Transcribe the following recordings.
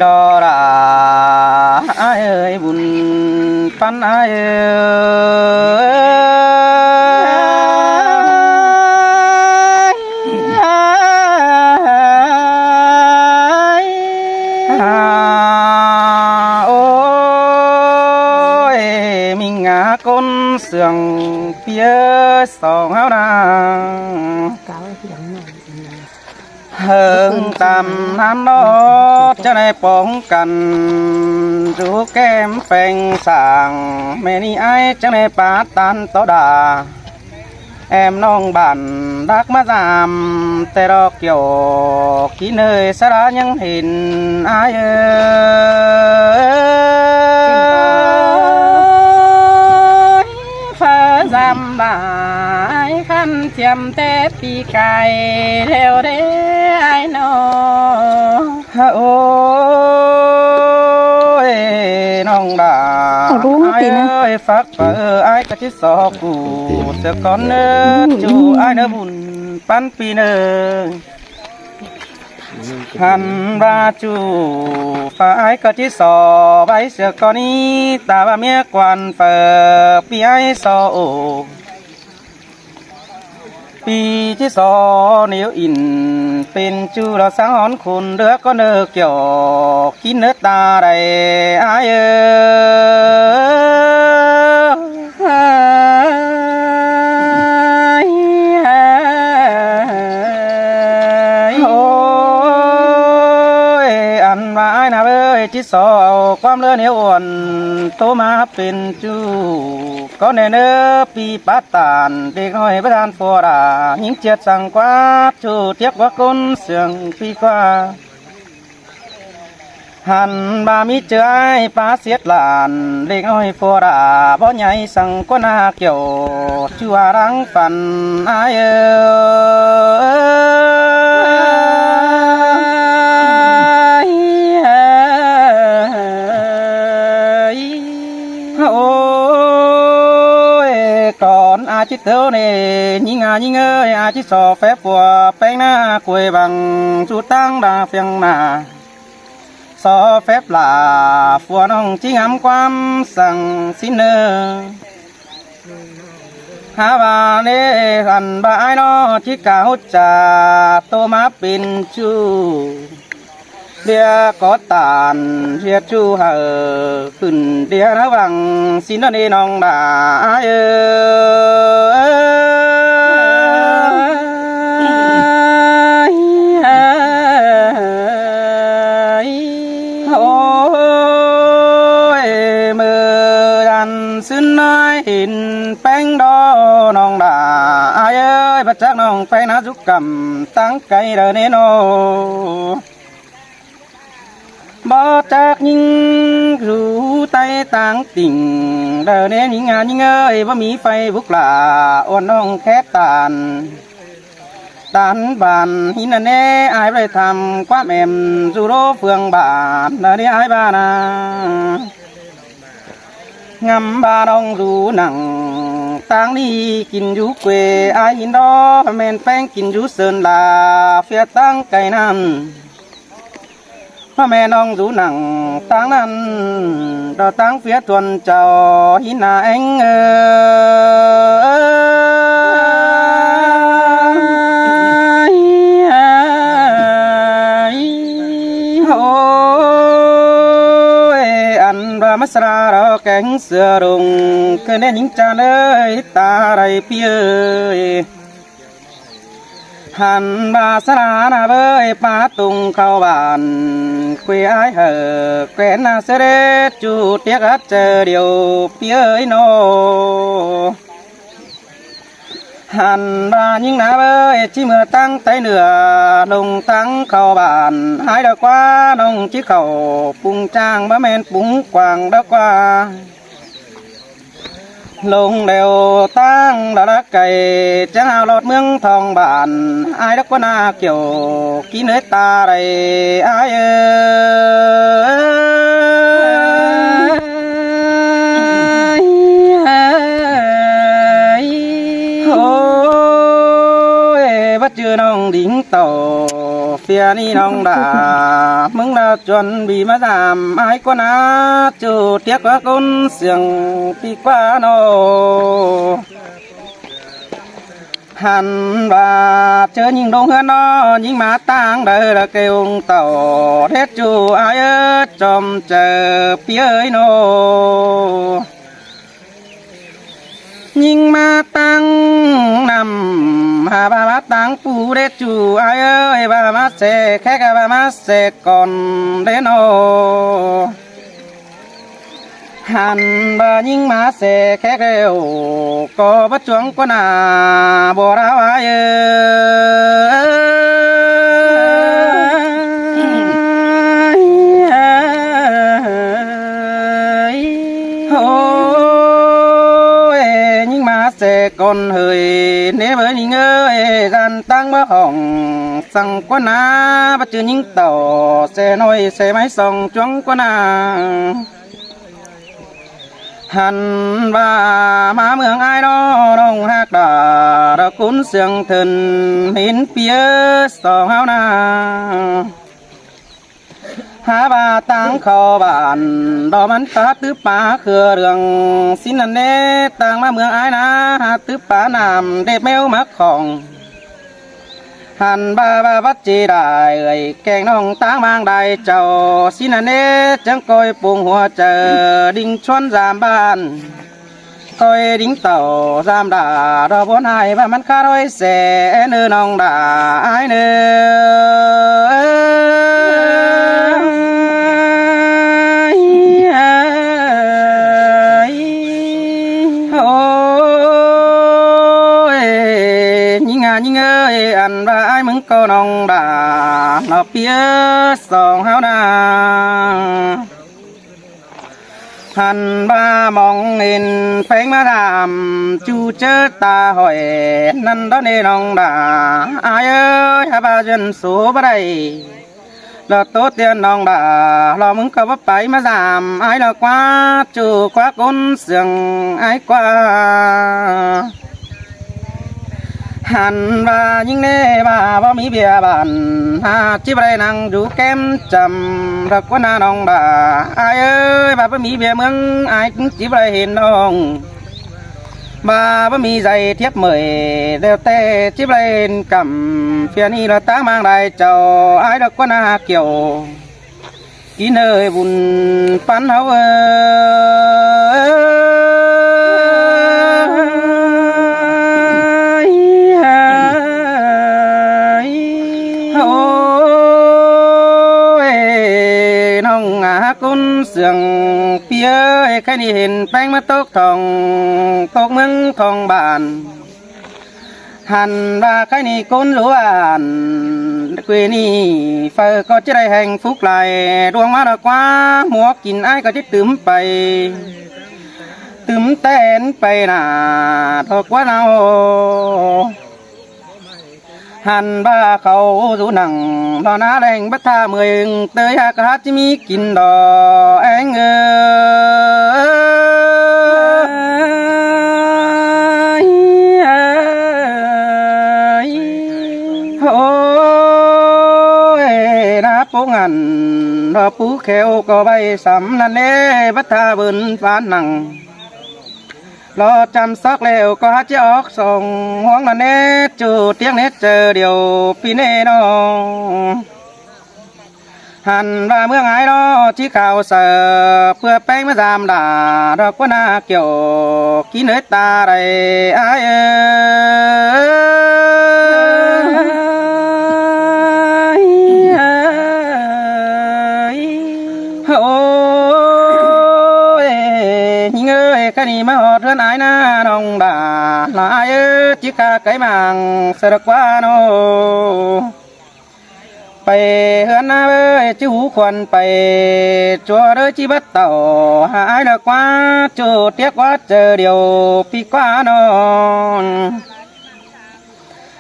รอราเอ้ยบุญปันเอ้ยเสื่องเพียสองเฮานาเฮิงตามน้ำนอจะได้ป้องกันจูแก้มแปงสางแม่นี่ไอ้จะได้ปาตันต่อดาแอมน้องบันรักมาตามแต่รอเกี่ยวกินเนยสระยังเห็นไอ้จำได้ขันเทียมแต่ปีไก่เร็วได้ไอ้น้องโอ้ยน้องดาไอ้เอ้ยฟักเปิดไอ้กะทิสอกูเสือก้อนเนื้อจูไอ้เนื้อบุญปันปีเนื้อหันราจูฝ่ายก็ที่สอใบเสือก้อนนี้ตาว่าเมียกวนเปิดปีไอ้สอโอปีที่สอนิ้วอินเป็นจูเราสังหรณ์คุณเรือก็เนื้อเกี่ยวกินเนื้อตาใดไอ้ที่สอความเลือเหนียวอ่อนโตมาเป็นจูก็ในเนื้อปีปัตตานเด็กน้อยประธานฟอราหิงเจียดสั่งกว่าจูเทียบว่าคนเสียงปีกว่าหันบามีเจอไอ้ป้าเสียดหลานเด็กน้อยฟอราบ่ใหญ่สั่งก็นาเกี่ยวชัวรังฝันไอ้ชิดเท่านี่ยิงยิงอาชิดสอแฝงปัวแป้งหน้าคุยบังจุดตั้งดาเฟียงหน้าสอแฝงลาฟัวน้องจิงหำความสั่งสินเนอหาบาเนรันบาไอโนชิกาหุจาโตมาเป็นจูเดียก็ตานเรียจูเหอขึ้นเดียระวังสินเนน้องดาหินแป้งดอน้องดาเอ้ยบัดจักน้องไปนาจุกกำตั้งไกลเดินโนบ่จักยิงรู้ไตต่างติ่งเดินยิงยิงเอ้ยบ่มีไฟบุกลาอ่อนน้องแค่ตานบานหินแน่อายไปทำความแอมจูโรเฟืองบานเดินอายบานางำบาดองรูหนังต่างนี้กินอยู่เกวไอหินดอแม่นแป้งกินอยู่เซินลาเฟียตั้งไก่น้ำพ่อแม่น้องรูหนังต่างนั้นดอตั้งเฟียทวนเจ้าหินนาเองมัสราเราแกงเสือรุงเคยเน้นยิงจานเลยตาไรเพียหันบาสราหน้าเบยป้าตุงเข้าบ้านคุยไอเหอแกนนาเสด็จจูเตียกเจอเดียวเพียโนหันบายิงหน้าเบยชิเมื่อตั้งไตเหนือลงตั้งเข้าบ้านหายดอกว่าน้องชิเข่าปุงจางบะแมนปุงกวางดอกว่าลงเดียวตั้งดาไก่จะเอาหลอดเมืองทองบ้านไอ้ดอกว่านาเกี่ยวกินเนื้อตาไรไอ้จือน้องดิ่งเต่า phía ni nong đã mừng là chuẩn bị mà giảm ai con á chủ tiếc quá con xiềng đi qua nô hàn và chớ nhìn đông hơn nó nhưng mà tăng đời là kêu tàu hết chủ ai ơi trong chờ phía ơi nô nhưng mà tăng nằm hà ba má tăng phù đế chủ ai ơi ba má sẽ khác ba má sẽ còn đến nô hàn bà nhưng má sẽ khác đều có bất chuông có nà bồ đá ai sẽ còn hơi nếu với những ơi gian tăng bó hỏng sang quá na bắt chước những tàu xe nói xe máy sòng choáng quá na hàn và má mường ai đó đông hát đà đã cuốn xương thân đến phía sòng hao na hà bà tăng khâu bản đò bắn ta tứ pa khừa đường xin anh đế tăng má mường ai na tứ pa nằm đẹp méo mắc khòng hàn ba bắt chỉ đại người kèn nong tăng mang đại chầu xin anh đế chẳng coi buông hoa chờ đinh choán giảm ban coi đinh tàu giảm đà đò bốn hai và mắt khá đôi xe nư nong đà ai nư nhưng ơi ăn và ai mừng câu nong đà nó phía sòng hao na hàn ba mong nên phanh mà làm chu chớ ta hỏi năn đó nên nong đà ai ơi hai ba dân số ở đây là tốt tiền nong đà lo mừng câu bắp bấy mà giảm ai là quá chu quá côn sừng ai quá hàn và những nê bà bao mỹ bia bàn ha chỉ đây năng rủ kem chầm thật quá na nong bà ai ơi bà bao mỹ bia mướn ai cũng chỉ đây hiện đông bà bao mỹ dày thiếp mười đều tê chỉ đây cầm phiền đi là tá mang đại chầu ai được quá na kiểu kỹ nơi bùn phán hấu côn sườn phía cái đi hình bánh mắt tốt thòng tốt mừng thòng bàn hàn và cái này côn lúa bàn quê ni phải có chiếc đây hạnh phúc lại đuông má đã quá mua kín ai có chiếc tướm bay tướm tên bay nà thôi quá nào hàn ba khâu rú nặng đò ná đành bắt tha mười tới hạ cả hát chỉ mi kín đò anh ơi ná phố ngàn đò phú khéo có bay sắm năn lê bắt tha bươn phán nặng lo chăm sóc lều có hát chiếc óc sòng hoang là nét chủ tiếng nét chờ điều phi nê đó hàn và mương ái đó chỉ khảo sợ vừa bánh mới giảm đà đó quá na kiểu ký nơi ta đây ai cái này mà họ thân ái na nong đà là ai ơi chỉ cả cái màng sợ được quá nó phải hơn ơi chứ hú quần phải cho đỡ chỉ bắt tàu ai là quá chờ tiếc quá chờ điều phi quá nó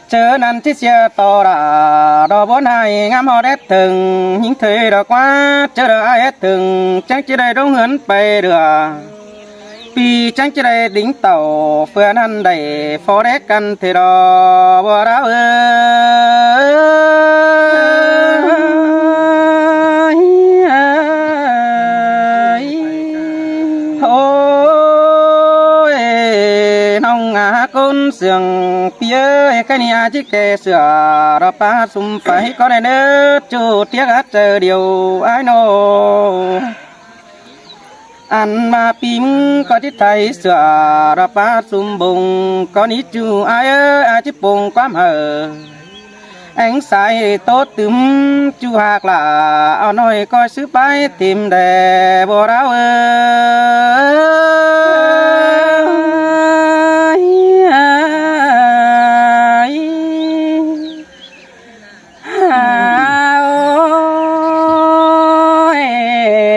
chờ năn chiếc xe to đã đò bốn hai ngắm họ đét từng những thời đó quá chờ đợi ai hết từng chắc chỉ đây đúng hơn phải được vì chẳng chỉ đây đính tàu phơi ăn đầy phó đét căn thì đó bờ đá ơi sương phía cái nhà chiếc kè sửa đó pa sum phải có này nữa chú tiếc hát chờ điều ai nô ăn mà pim có chiếc thầy sửa đó pa sum bùng có ní chú ai ơi ai chiếc bùng quá hờ ánh sai tốt tươm chú hạc là ao nói coi sứ bái tìm đề bồ đáo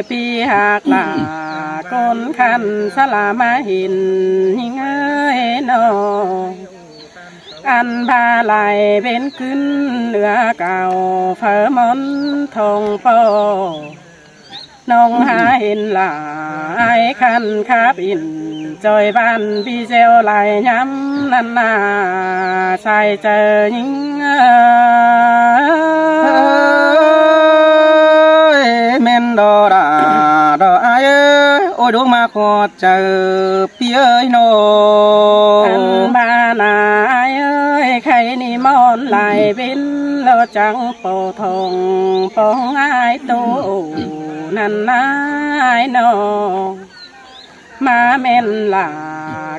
pi hạc là con khăn sa la ma hình ơi nó ăn ba lại bên cứng lửa cào phở món thong po nông hà hình là ai khăn kháp in trời ban bi gieo lại nhắm năn na sai chờ những men đò đà đò ai ơi ôi đố mà khó chờ pi ơi nô ăn ba là ai ơi khay ni món lại bên lo trắng bồ thong phong ai tu năn ai nô mà men là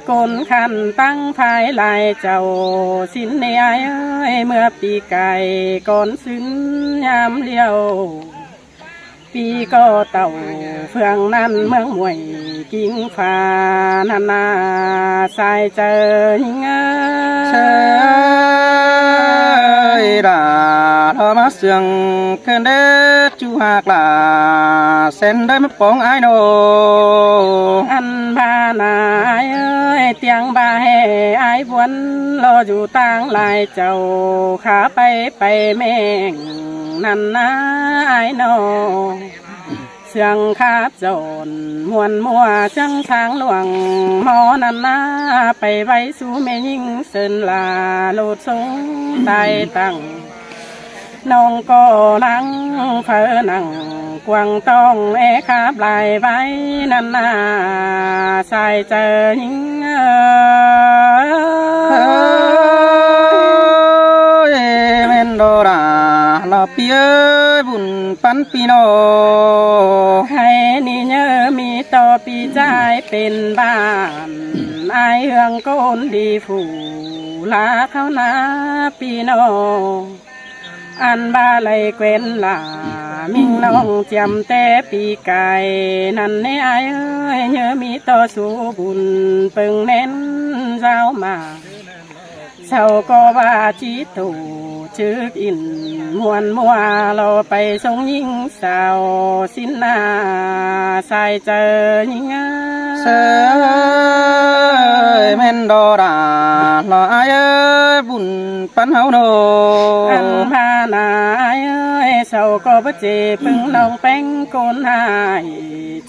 con khăn tăng phải lại chầu xin ai ơi mưa pi cày con xin nhám liêu pi có tàu phương nan mương muội kinh pha nan na sai chờ những ơi là đó má sương cơn đế chú hạc là sen đấy mất bóng ai nô ăn ba là ai ơi tiếng ba hè ai muốn lo dù tang lại chầu khá bay mèn nan na ai nô sương kháp dồn muôn mùa trăng sáng luồng mò năn na bay bay su mê nhinh sơn là lột xuống tay tặng nông cô nắng phở nắng quăng tông e kháp lại vai năn na sai chờ những men đô đà là phía bùn pan pinoให้นี่เนอมีต่อปีใจเป็นบ้านอายเฮืองโกนดีฝูลาเขานาปีโนอันบาไหลเกวนลามิ่งน้องจำแต่ปีไก่นั่นในอายเอ้ยเนอมีต่อสู้บุญเปิงเน้นเจ้ามาเช้าก็ว่าจีตูชึกอินมวนมัวเราไปทรงยิงสาวสินนาใส่เจอยิงsơi men đò đà là ai ơi bùn pan hao nô อันพานาเอ้ยเช้าก็บ่เจปึงน้องแป้งโกนหาย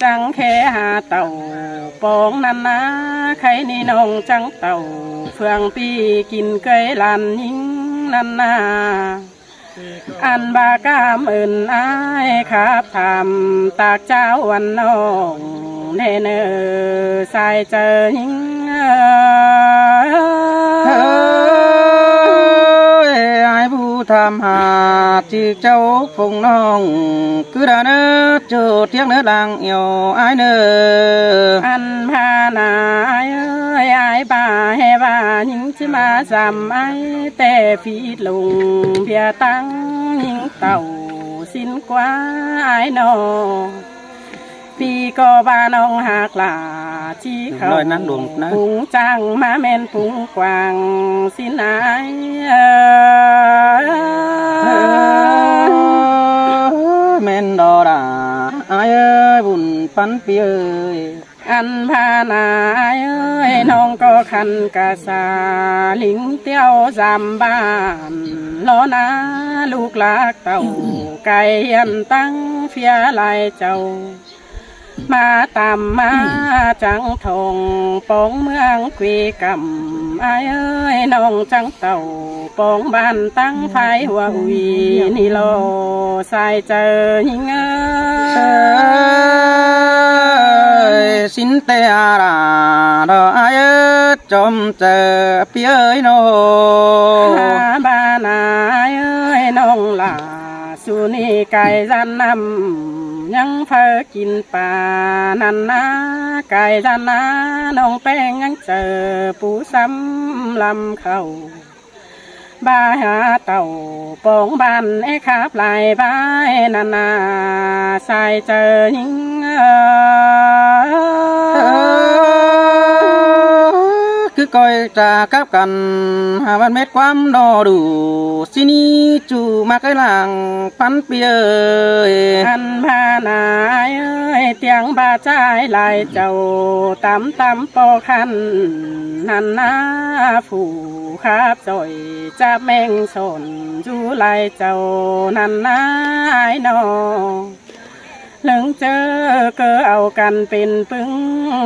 จังแค่หาเต่าปองนันนาใครนี่น้องจังเต่าเฟืองปีกินเกยลันยิงนันนาอันบากามอื่นอายครับทำตากเจ้าวันน้องเนเนอใส่เจอหิงai bu tham hà chỉ châu phùng nong cứ đã nỡ chờ tiếng nỡ làng yêu ai nỡ อันพานาเอ้ยอายบ่าแห่บ่ายิงจะมาจำไอ้แต่ฟีดลงเพียตั้งยิงเต่าสินกว่าไอ้นอปีก็บ้าน้องหากลาที่เขา lời nắng luồng nắng ปุงจังมาแม่นปุงกวางสินไอ้men đò đà ai ơi bùn pan pi ơi อันพานาเอ้ยน้องก็คันกะสาลิงเตี้ยวจำบ้านล้อนาลูกหลากเต่าไก่ยันตั้งเฟียลายเจ้ามาตามมาจังทงปองเมืองกุยกำเอ้ยน้องจังเต่าปองบ้านตั้งไฟหัวอุยนี่โลใส่เจอหิงxin te ra đó ai ơi จอมเจอเปียเอ้ยโน หาบ้านายเอ้ยน้องหลาสุนีไก่จันนำยังเพ้อกินป่านันนาไก่จันนาน้องแป้งยังเจอปูซ้ำลำเขาบ้าหาเต่าปองบ้านไอ้ขาบลายบ้ายนานาใส่เจอยิงคือก้อยจะกับกันหาวันเม็ดความดอดูสินี้จูมาไกลหลังพันเปียเอ้ย อันพานายเอ้ยเตียงบาใจลายเจ้าตำตำปอคันนันนาผู้ขาบจอยจะแมงสนจูลายเจ้านันนาไอ้นอหลึงเจอเกอเอากันเป็นปึง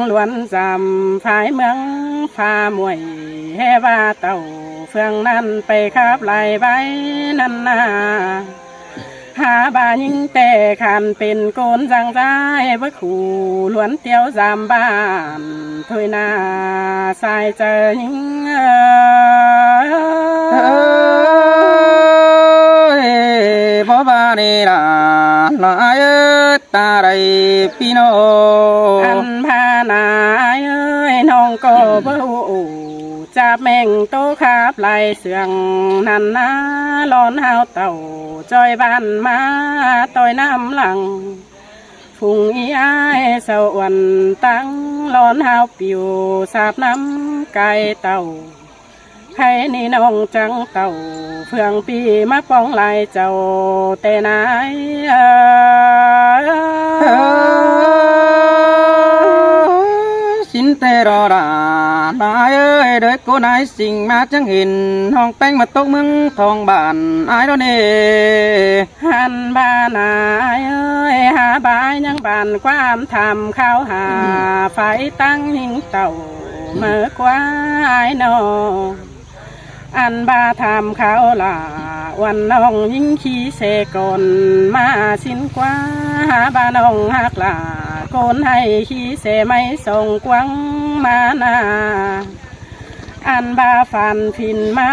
ล้วนจำภายเมืองพามวยแห่ว่าเต่าเฟืองนั้นไปขับไล่ใบนันนาหาบายิงแต่ขันเป็นโกนจังใจเบ่ขู่ล้วนเตียวจำบ้านถอยนาสายเจอยิงบ่บานีลาลายตาไรพี่น้อง อันพานายเอ้ยน้องก็บ่ฮู้จับแมงโตขาบไหลเสืองนันนาร้อนหาวเต่าจอยบ้านมาต่อยน้ำหลังฝุ่งอีอ้ายเสาวันตั้งร้อนหาวปิวสาบน้ำไก่เต่าใครนี่น้องจังเต่าเฟืองปีมาป้องลายเจ้าแต่นายสินเตรอดานายเอ้ยเด็กโกนายสิ่งมาจังเห็นห้องแป้งมาตกเมืองทองบ้านอายแล้วเน่ หันบ้านายเอ้ยหาบายยังบ้านความทำข้าวหาไฟตั้งหิงเต่าเมื่อกว่าไอ้นออันบาทำข้าวลาวันน้องยิงขี้เสกอนมาสินกว่าหาบาน้องหักลาโกนให้ขี้เสไม่ส่งกวังมานาอันบาฟันพินมา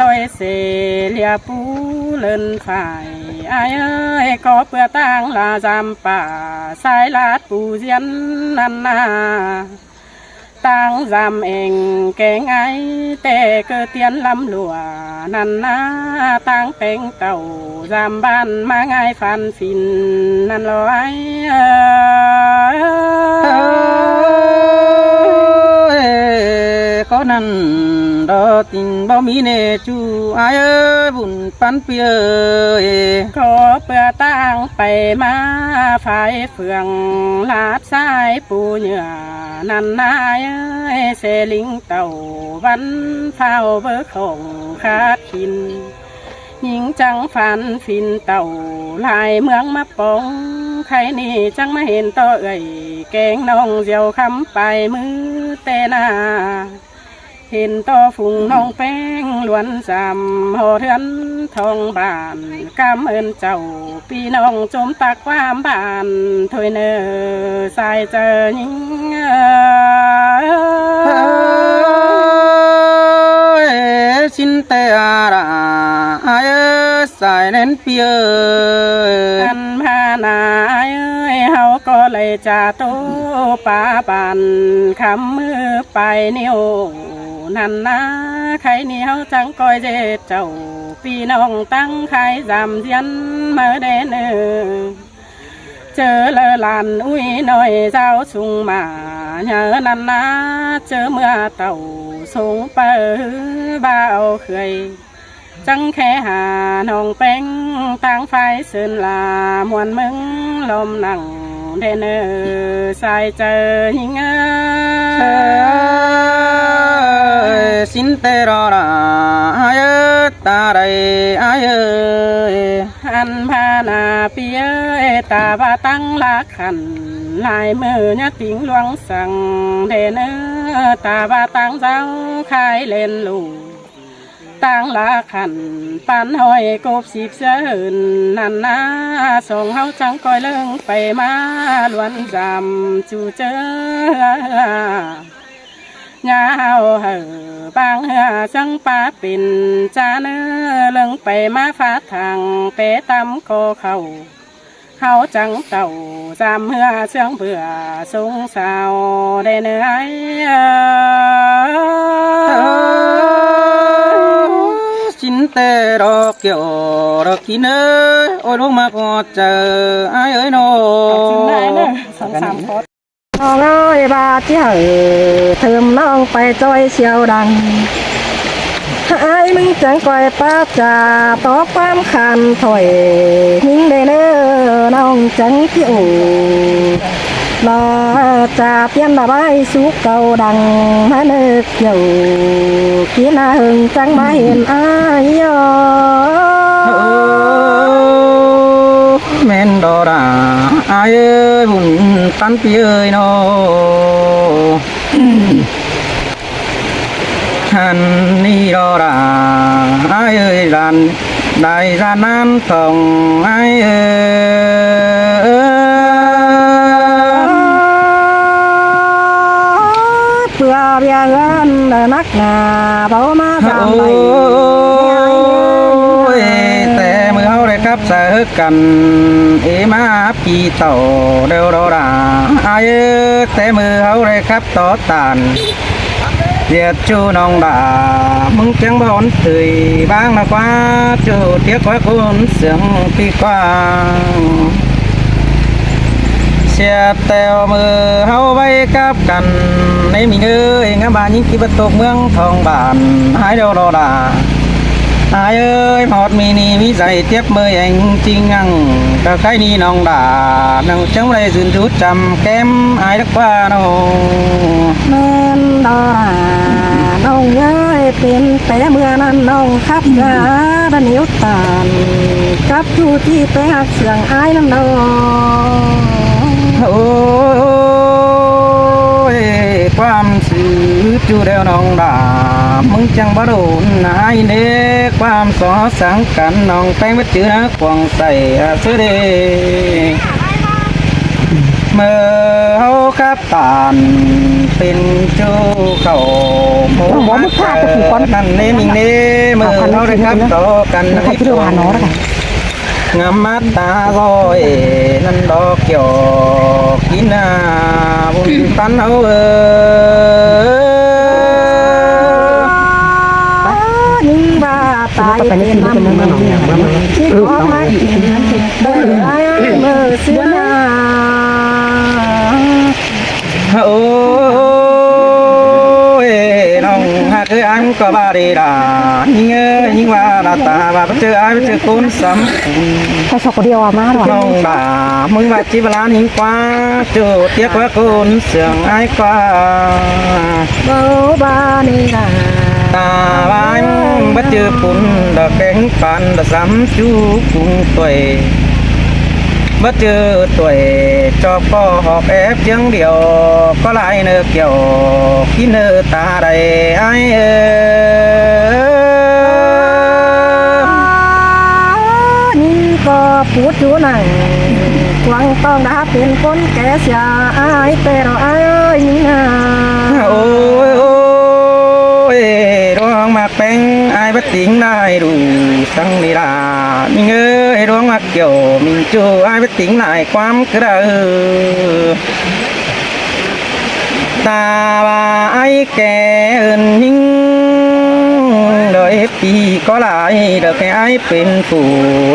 ต้อยเสเลียปูเลินฝ่ายอายเอ้ยก็เปื่อตั้งลาจำป่าสายลาดปูเยียนนันนาตั้งจำเองแกงไอแต่เกิดเตียนลำหลัวนันนาตั้งเป็นเต่าจำบ้านมาง่ายฟันฟินนันลอยก็นั่นดอตินบ่มีเนจูอายเอ้ยบุญปันเปียเอ้ย ขอเปื่อตั้งไปมาฝ่ายเฟืองลาดสายปูเหยื่อนันนายเสลิงเต่าวันเฝ้าเบิกของขาดขินหญิงจังฝันฟินเต่าลายเมืองมาปองใครนี่จังมาเห็นต่อเอ่ยแกงน้องเจียวคำไปมือเตนาเห็นต่อฝุ่งน้องแป้งล้วนจำหอเทือนทองบานกำเอินเจ้าพี่น้องจมตักความบานถอยเนอสายเจอยิงสินเตอาราอายสายเน้นเปีย อันพานายเอ้ยเฮาก็เลยจะโตป่าบานคำมือไปนิ้วนันนาใครเหนียวจังก้อยเจ็ดเจ้าพี่น้องตั้งใครจำเยียนมาเดนเจอเลอลานอุ้ยน้อยเจ้าสุงมาเนอนันนาเจอเมื่อเต่าสูงเปิบ่าวเคยจังแค่หาน้องแป้งตั้งไฟเสินลามวนมึงลมหนังเดนสายเจอหิงสินเตรอราอายตาไรอาย อันพานาเปียตาบาตั้งลักขันลายมือเนี่ยติงหลวงสั่งเดนตาบาตั้งเจ้าคายเล่นลูกตั้งลักขันปันหอยกบสิบเสินนันนาส่งเฮาจังก้อยเลิงไปมาล้วนจำจูเจอ ยาวเหอบางเหือจังป้าเป็นจาเนื้อเลิงไปมาฟาดทางเปตำโกเขาจังเต่าจำเหือเชื่องเบื่อสงสาวได้เนื้อchín tê đó kiểu đó kín ơi ôi lúc mà có chờ ai ơi nó สองสามคน น้องเอ้ยบาดที่เถิมน้องไปจอยเชียวดังไอ้มึงจังก่อยป้าจ่าต่อความขันถอยยิงได้เน้อน้องจังที่อู่ลาจ่าเปลี่ยนระบายสุกเก่าดังมาเนึกอยู่กินหึงจังมาเห็นอายยอ men đó đã ai ơi buồn tan pi ơi nó hắn đi đó đã ai ơi đàn đại gia nan phòng ai ơi เพื่อเบียเงินนักหนาเบามาสามใบ ôiแต่มือเฮาได้ครับเสอกันเอมาปีเต่าเดียวเราด่าอายแต่มือเฮาได้ครับต่อตานเรียกจูน้องด่ามึงจังบ่อนตื่ยบ้างนะกว่าจูเทียกว่าคนเสียงปีกว้างเสียแต่มือเฮาไว้กับกันในมีเอ้ยงาบานยิ่งกี่ประตูเมืองทองบานหายเดียวเราด่าai ơi một mini mi dày tiếp mời anh chi ngăng cả cái ni nòng đà nòng chống đây dùn rút trầm kém ai đất qua đâu แม่นดอน้องเอ้ยเป็นแต่เมื่อนั้นน้องขับกระดานนิ้วตานกับผู้ที่ไปหักเสียงอายน้ำน้อง ôiความสื่อจูเดียวน้องด่ามึงจังบ่โดนนายเด้ความสอสังกันน้องไปมาเจอนะควงใส่เสื้อเดเมื่อเฮาครับตานเป็นจูเข้าหมู่มานั่นเน่มิงเน่เมื่อเฮาได้ครับต่อกันให้ตัวงามมาตาลอยนั่นดอกเกี่ยวกินนาบุญตันเอายิงบ้าตายเป็นน้ำที่ของมาเดินไอ้เมื่อเสียนา โอ้ยน้องหากคืออันก็บาดีดายิ่งยิ่งว่าดาตาบาไปเจอไอ้ไปเจอคนซ้ำ ถ้าชอบคนเดียวมาหรอ น้องด่ามึงว่าจีบลานิ่งกว่าจูเทียบว่าคนเสียงไอ้กว่า เบาบานี่นะ ตาบ้านบัดเจอปุ่นดอกแดงปันดอกซ้ำจูกุ้งตัวบัดเจอตัวจอบก็หอบแอบยังเดียวก็ลายเนื้อเกี่ยวกินเนื้อตาใดไอ้นี่ก็พูดอยู่นั่งกวางต้องดาเป็นคนแก่เสียอายแต่เราอายนี่นะ โอ้ยโอ้ยร้องมาแป้งไอ้บัดติงได้ดูสังลีลามิงเอ้ยร้องมาเกี่ยวมิงจูไอ้บัดติงหลายความกระเอตาว่าไอ้แก่เอินหิงโดยปีก็หลายเด็กไอ้เป็นผู้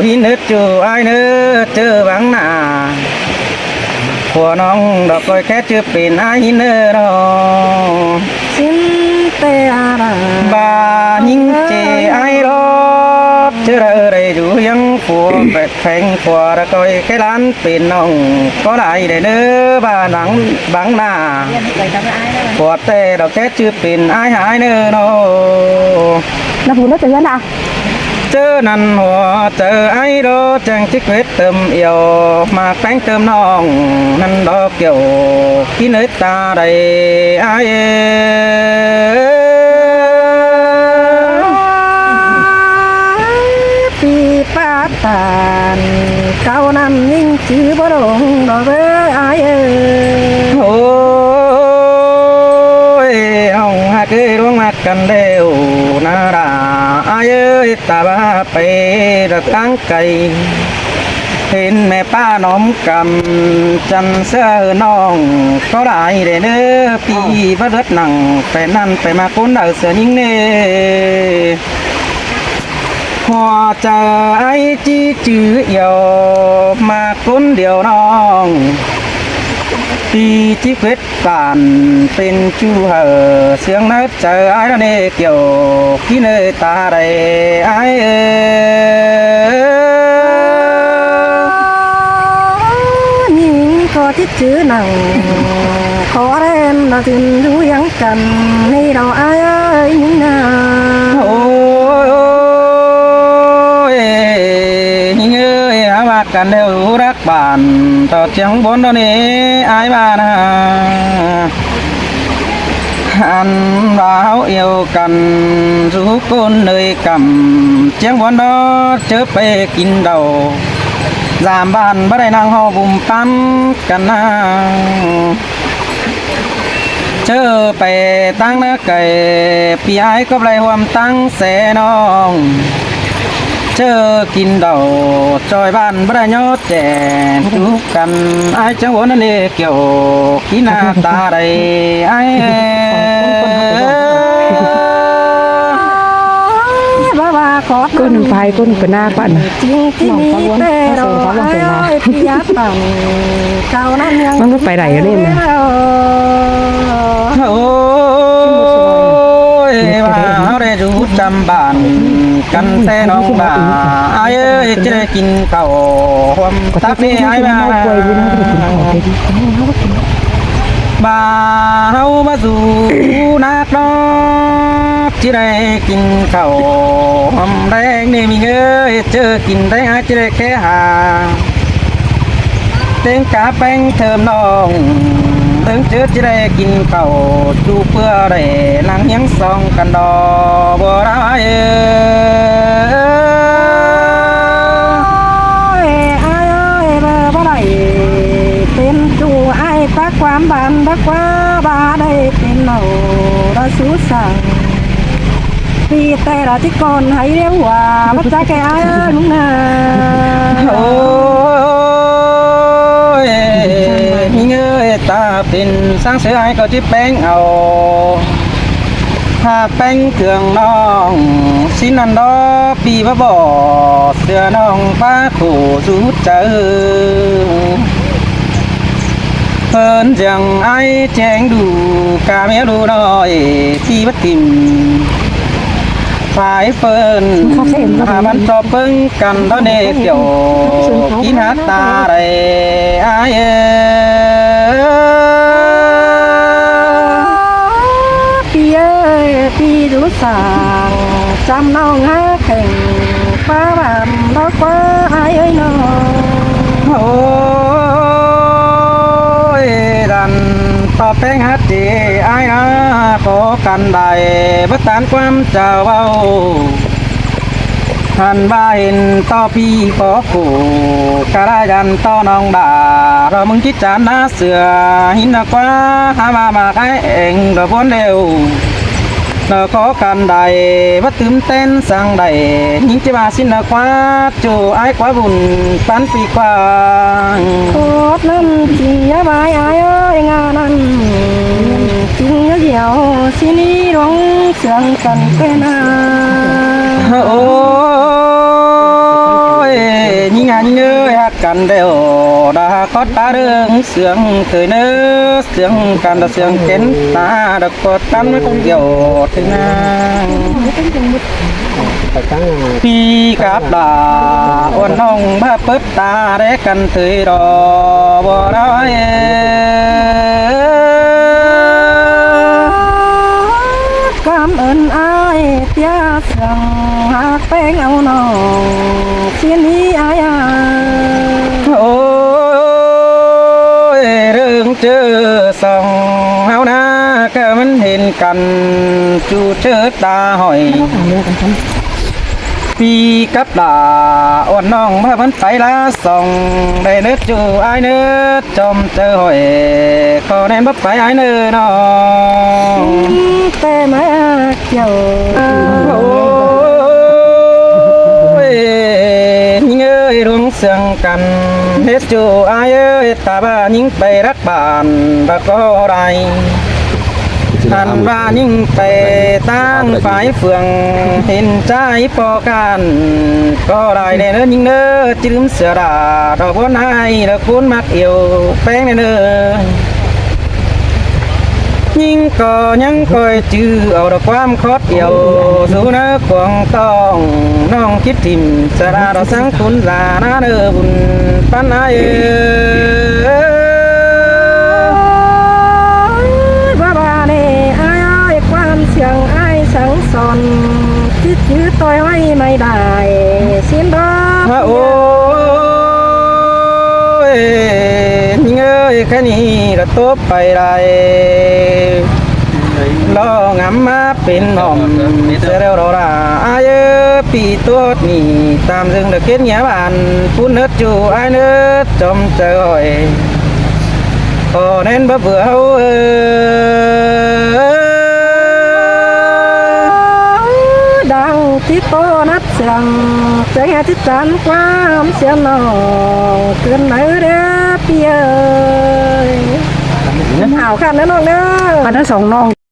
หินเนื้อจูไอ้เนื้อเจอบังหน้าหัวน้องดอกก้อยแค่เจอเป็นไอ้หินเนื้อน้อง สินเตอารา บาหิงเจไอ้รถเจอได้อยู่ยังผัวแฝงแฝงผัวดอกก้อยแค่ล้านเป็นน้องก็หลายได้เนื้อบาหนังบังหน้า ปวดแต่ดอกแค่ชื่อเป็นไอ้หายเนื้อโน แล้วผู้น่าจะยันอ่ะ เจอนั่นหัวเจอไอ้โดจังจิกเวทเติมเอียวมาแป้งเติมน้องนั่นดอกเกี่ยวกินเนื้อตาใดไอ้ปีป้าตานเก้านั้นยิ่งจื้อบ่ลงดอกเอ้ยอายเอ้ย โอ้ยเอา กันเร็วนาราอายเอ้ยตาบ้าไประตั้งไกลเห็นแม่ป้าน้อมกำจันเสื้อน้องก็ได้เด้อเนื้อปีบัดเลิดหนังไปนั่นไปมาคนเดาเสือยิงเน่หัวใจจีจื้อเอี่ยวมาคนเดียวน้องปีที่เพชรป่านเป็นชูเหอเสียงนัดเจอไอ้ระเนเกี่ยวที่เนยตาใดไอ้ยิงก็ที่จื้อหนังขอเล่นเราจึงรู้ยังกันให้เราอายยิงนา โอ้ยยิงเอ้ยหาว่ากันเดี๋ยวรักบ้านต่อเชียงบนตอนนี้ไอ้บ้านอันเราเอียวกันรู้คนเลยกำเชียงบนđóเจอไปกินเดาสามบ้านบ่ได้นั่งหอบุ่มปั้นกันนะเจอไปตั้งนะไก่พี่ไอ้ก็ไรหวมตั้งแสน้องเจอกินเดาจอยบ้านบ่ได้ยอดแจนทุกกันไอ้จังหวะนั่นเองเกี่ยวขี้หน้าตาใดไอ้บ้าบ้าขอ ก้นไฟก้นกระนาปั่น จริงที่มีแต่เราอายพี่ยับปังเก่านั้นยัง มันก็ไปไหนเล่นนะ โอ้ยว่าเราได้รู้จำบ้านกันแต่น้องบ้าไอ้เอ้ยจะได้กินข้าวหอมตับนี่ไอ้บ้าบ่าเฮามาสู่นักดอกจะได้กินข้าวหอมแดงนี่มีเอ้ยเจอกินได้อาจจะได้แค่หาเต็งกาแป้งเทิมน้องเติงเจอจะได้กินข้าวจูเพื่อได้นั่งยังซองกันดอกบ่ได้เป็นจูไอ้ปักความบานปักว่าบาได้เป็นเราเราสู้สั่งปีแต่ละที่ก่อนให้เรียกว่าพระเจ้าแก่ไอ้ลุงนา โอ้ยเงยตาเป็นสร้างเสือให้ก็จิแป้งเอาหากแป้งเครื่องน้องสินันดอปีบบ่เสือน้องป้าขู่สู้เจอเพิ่นจังไอ้แจงดูกาเมียดูน้อยที่บัดทิมฝ่ายเฟิร์นหามันจอบเพิ่งกันตอนเด็กเกี่ยวกินหาตาได้อายพี่เอ้ยพี่ดูสั่งจำน้องหาแข่งป้าบามดอกว่าไอ้เอ้ยน้อง โอ้ยดันต่อแป้งฮัดจีอายนะขอกันได้บัตานความเจ้าเบาหันบ้าเห็นต่อพี่ขอขู่กระไรยันต่อน้องด่าเรามึงคิดจานหน้าเสือหินกว่าหามาไอ้เองเราพ้นเร็วเราขอกันได้บัตื่นเต้นสั่งได้ยิ่งจะมาสินกว่าจูไอ้กว่าบุญปันปีกว่า โคตรนั่นจริงยาบายไอ้เอ้ยงานนั้นจริงยาเหี่ยวสินี้ร้องเสียงกันเป็นอา โอ้ยยิ่งงานเงยฮักกันเดียวดาคอตาเรื่องเสียงเคยเนื้อเสียงกันเสียงเข็นตาดกดกันไม่คงเกี่ยวถึงนางพี่กับดาอ้วนน้องมาเปิดตาได้กันเถยรอบ่ได้กำเอิญอายเตี้ยเสียงหากแป้งเอาน้องเสียนี้อาย โอ้ยเรื่องเจอสองเฮานะก็มันเห็นกันจูเจอตาหอย ปีกับดาอ่อนน้องพาเพิ่นไปละส่องได้เนื้อจูไอายเนื้อจอมเจอหอยขอแน่นบ่ไปไอายเนื้อน้อง แต่มาเกี่ยว โอ้ยยิงเอ้ยรวงเสียงกันเฮ็ดจูไอายเอ้ยตาบ้ายิงไปรักบ้านบ่ก็ได้ ท่านว่ายิ่งไปตั้งฝ่ายเฟืองเห็นใจปอกันก็ได้เนื้อยิ่งเนื้อจืมเสือดาดอกบัวไห้แล้วคุณมักเอวแป้งเนื้อยิ่งก็ยังคอยจื้อเอาดอกความคดเดียวสู่เนื้อกวางต้องน้องคิดทิมเสือดาดอกสังคุณลาหน้าเนื้อบุญปันไอ เสียงไอ้สังสอนคิดยื้อต่อยไว้ไม่ได้เสียงดอก โอ้ยเงยแค่นี้ละตบไปได้ลองำมาเป็นหอมเสียแล้วเราละอายุปีตัวนี่ตามซึ่งเด็กเก็ดเงี้ยบ้านพูดเนื้อจูไอ้เนื้อจมเจอยพอเน้นบ่เบื่อเอาดังที่โตนัดเสียงเสียงที่จันความเสียงน้องเกินไหนเด้อเปียเอาขันนะน้องเด้อ มันทั้งสองน้อง